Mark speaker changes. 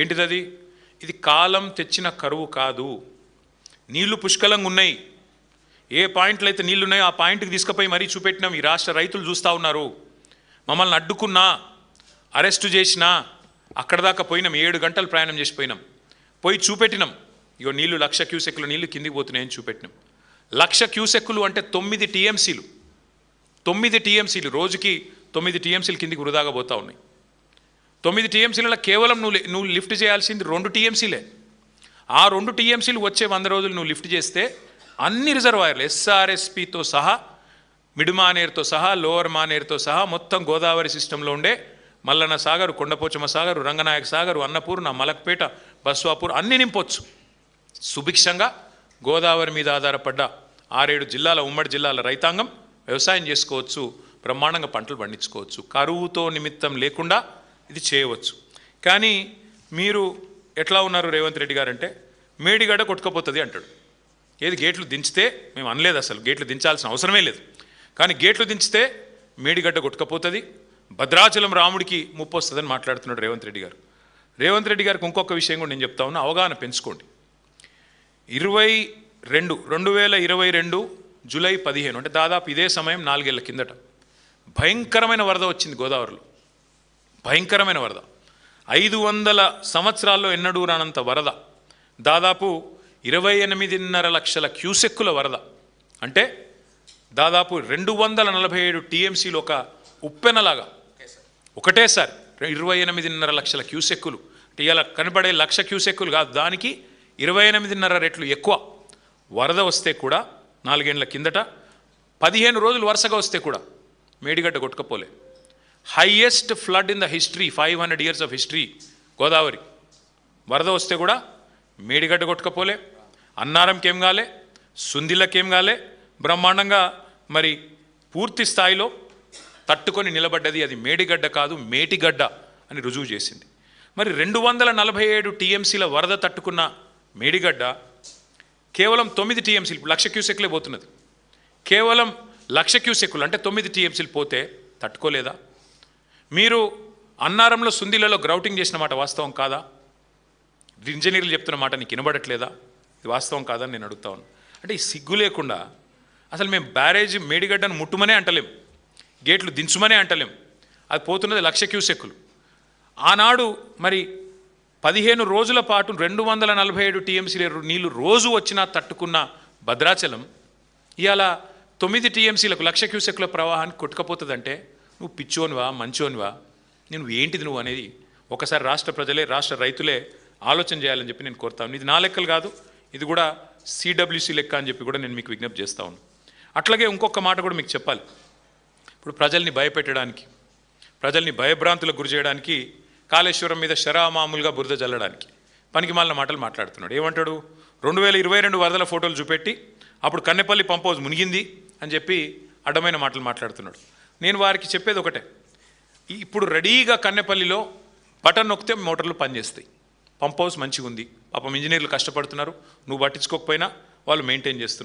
Speaker 1: ఏంటిది? ఇది కాలం తెచ్చిన కరువు కాదు. నీళ్లు పుష్కలంగా ఉన్నాయి. ఏ పాయింట్లు అయితే నీళ్లు ఉన్నాయో ఆ పాయింట్కి తీసుకుపోయి మరీ చూపెట్టినాం. ఈ రాష్ట్ర రైతులు చూస్తూ ఉన్నారు. మమ్మల్ని అడ్డుకున్నా, అరెస్టు చేసినా అక్కడ దాకా పోయినాం. 7 గంటలు ప్రయాణం చేసిపోయినాం. పోయి చూపెట్టినాం. ఇగో నీళ్లు 1,00,000 క్యూసెక్కులు నీళ్లు కిందికి పోతున్నాయని చూపెట్టినాం. 1,00,000 క్యూసెక్కులు అంటే 9 టీఎంసీలు. 9 టీఎంసీలు రోజుకి 9 టీఎంసీలు కిందికి వృధాగా పోతూ ఉన్నాయి. 9 టీఎంసీలలో కేవలం నువ్వు లిఫ్ట్ చేయాల్సింది 2 టీఎంసీలే. ఆ 2 టీఎంసీలు వచ్చే 100 రోజులు నువ్వు లిఫ్ట్ చేస్తే అన్ని రిజర్వాయర్లు ఎస్ఆర్ఎస్పితో సహా, మిడ్ మానేరుతో సహా, లోవర్ మానేరుతో సహా మొత్తం గోదావరి సిస్టంలో ఉండే మల్లన్న సాగరు, కొండపోచమ్మ సాగరు, రంగనాయక సాగరు, అన్నపూర్ణ, మలక్పేట, బస్వాపూర్ అన్ని నింపొచ్చు. సుభిక్షంగా గోదావరి మీద ఆధారపడ్డ 6-7 జిల్లాల ఉమ్మడి జిల్లాల రైతాంగం వ్యవసాయం చేసుకోవచ్చు. బ్రహ్మాండంగా పంటలు పండించుకోవచ్చు. కరువుతో నిమిత్తం లేకుండా ఇది చేయవచ్చు. కానీ మీరు ఎట్లా ఉన్నారు రేవంత్ రెడ్డి గారు అంటే, మేడిగడ్డ కొట్టుకపోతుంది అంటాడు. ఏది గేట్లు దించితే, మేము అనలేదు అసలు గేట్లు దించాల్సిన అవసరమే లేదు, కానీ గేట్లు దించితే మేడిగడ్డ కొట్టుకపోతుంది, భద్రాచలం రాముడికి ముప్పు వస్తుందని మాట్లాడుతున్నాడు రేవంత్ రెడ్డి గారు. రేవంత్ రెడ్డి గారికి ఇంకొక విషయం కూడా నేను చెప్తా ఉన్నా, అవగాహన పెంచుకోండి. 2022 జూలై 15 అంటే దాదాపు ఇదే సమయం 4 ఏళ్ల కిందట భయంకరమైన వరద వచ్చింది గోదావరిలో. భయంకరమైన వరద, 500 సంవత్సరాల్లో ఎన్నడూ రానంత వరద. దాదాపు 28.5 లక్షల క్యూసెక్కుల వరద. అంటే దాదాపు 247 టీఎంసీలు ఒక ఉప్పెనలాగా ఒకటేసారి 28.5 లక్షల క్యూసెక్కులు. ఇలా కనపడే 1,00,000 క్యూసెక్కులు కాదు, దానికి 28.5 రెట్లు ఎక్కువ వరద వస్తే కూడా 4 ఏళ్ల కిందట 15 రోజులు వరుసగా వస్తే కూడా మేడిగడ్డ కొట్టుకపోలే. Highest flood in the history, 500 years of history Godavari. వరద వస్తే కూడా మేడిగడ్డ కొట్టుకపోలే, అన్నారంకేం కాలే, సుందిళ్ళకేం కాలే, బ్రహ్మాండంగా మరి పూర్తి స్థాయిలో తట్టుకొని నిలబడ్డది. అది మేడిగడ్డ కాదు, మేటిగడ్డ అని రుజువు చేసింది. మరి 247 టీఎంసీల వరద తట్టుకున్న మేడిగడ్డ కేవలం 9 టీఎంసీలు, 1,00,000 క్యూసెక్లే పోతున్నది. కేవలం 1,00,000 క్యూసెక్కులు అంటే 9 టీఎంసీలు పోతే తట్టుకోలేదా? మీరు అన్నారంలో సుందిలలో గ్రౌటింగ్ చేసిన మాట వాస్తవం కాదా? ఇంజనీర్లు చెప్తున్న మాట నీకు వినబడట్లేదా? ఇది వాస్తవం కాదని నేను అడుగుతా ఉన్నాను. అంటే ఈ సిగ్గు లేకుండా అసలు మేము బ్యారేజ్ మేడిగడ్డను ముట్టుమనే అంటలేం, గేట్లు దించుమనే అంటలేం. అది పోతున్నది 1,00,000 క్యూసెక్కులు. ఆనాడు మరి 15 రోజుల పాటు 247 టీఎంసీల నీళ్లు రోజు వచ్చినా తట్టుకున్న భద్రాచలం ఇవాళ 9 టీఎంసీలకు 1,00,000 క్యూసెక్కుల ప్రవాహానికి కొట్టుకపోతుందంటే నువ్వు పిచ్చోనివా మంచోనివా, నువ్వు ఏంటిది నువ్వు అనేది ఒకసారి రాష్ట్ర ప్రజలే, రాష్ట్ర రైతులే ఆలోచన చేయాలని చెప్పి నేను కోరుతాను. ఇది నా లెక్కలు కాదు, ఇది కూడా సిడబ్ల్యూసి లెక్క అని చెప్పి కూడా నేను మీకు విజ్ఞప్తి చేస్తా ఉన్నాను. అట్లాగే ఇంకొక మాట కూడా మీకు చెప్పాలి. ఇప్పుడు ప్రజల్ని భయపెట్టడానికి, ప్రజల్ని భయభ్రాంతులకు గురి చేయడానికి, కాళేశ్వరం మీద మామూలుగా బురద జల్లడానికి పనికి మాలిన మాటలు మాట్లాడుతున్నాడు. ఏమంటాడు? 2022 వరదల ఫోటోలు చూపెట్టి అప్పుడు కన్నెపల్లి పంప్ హౌస్ మునిగింది అని చెప్పి అడ్డమైన మాటలు మాట్లాడుతున్నాడు. నేను వారికి చెప్పేది ఒకటే, ఇప్పుడు రెడీగా కన్నెపల్లిలో బటన్ నొక్కితే మోటార్లు పనిచేస్తాయి. పంప్ హౌస్ మంచిగా ఉంది, పాపం ఇంజనీర్లు కష్టపడుతున్నారు, నువ్వు పట్టించుకోకపోయినా వాళ్ళు మెయింటైన్ చేస్తున్నారు.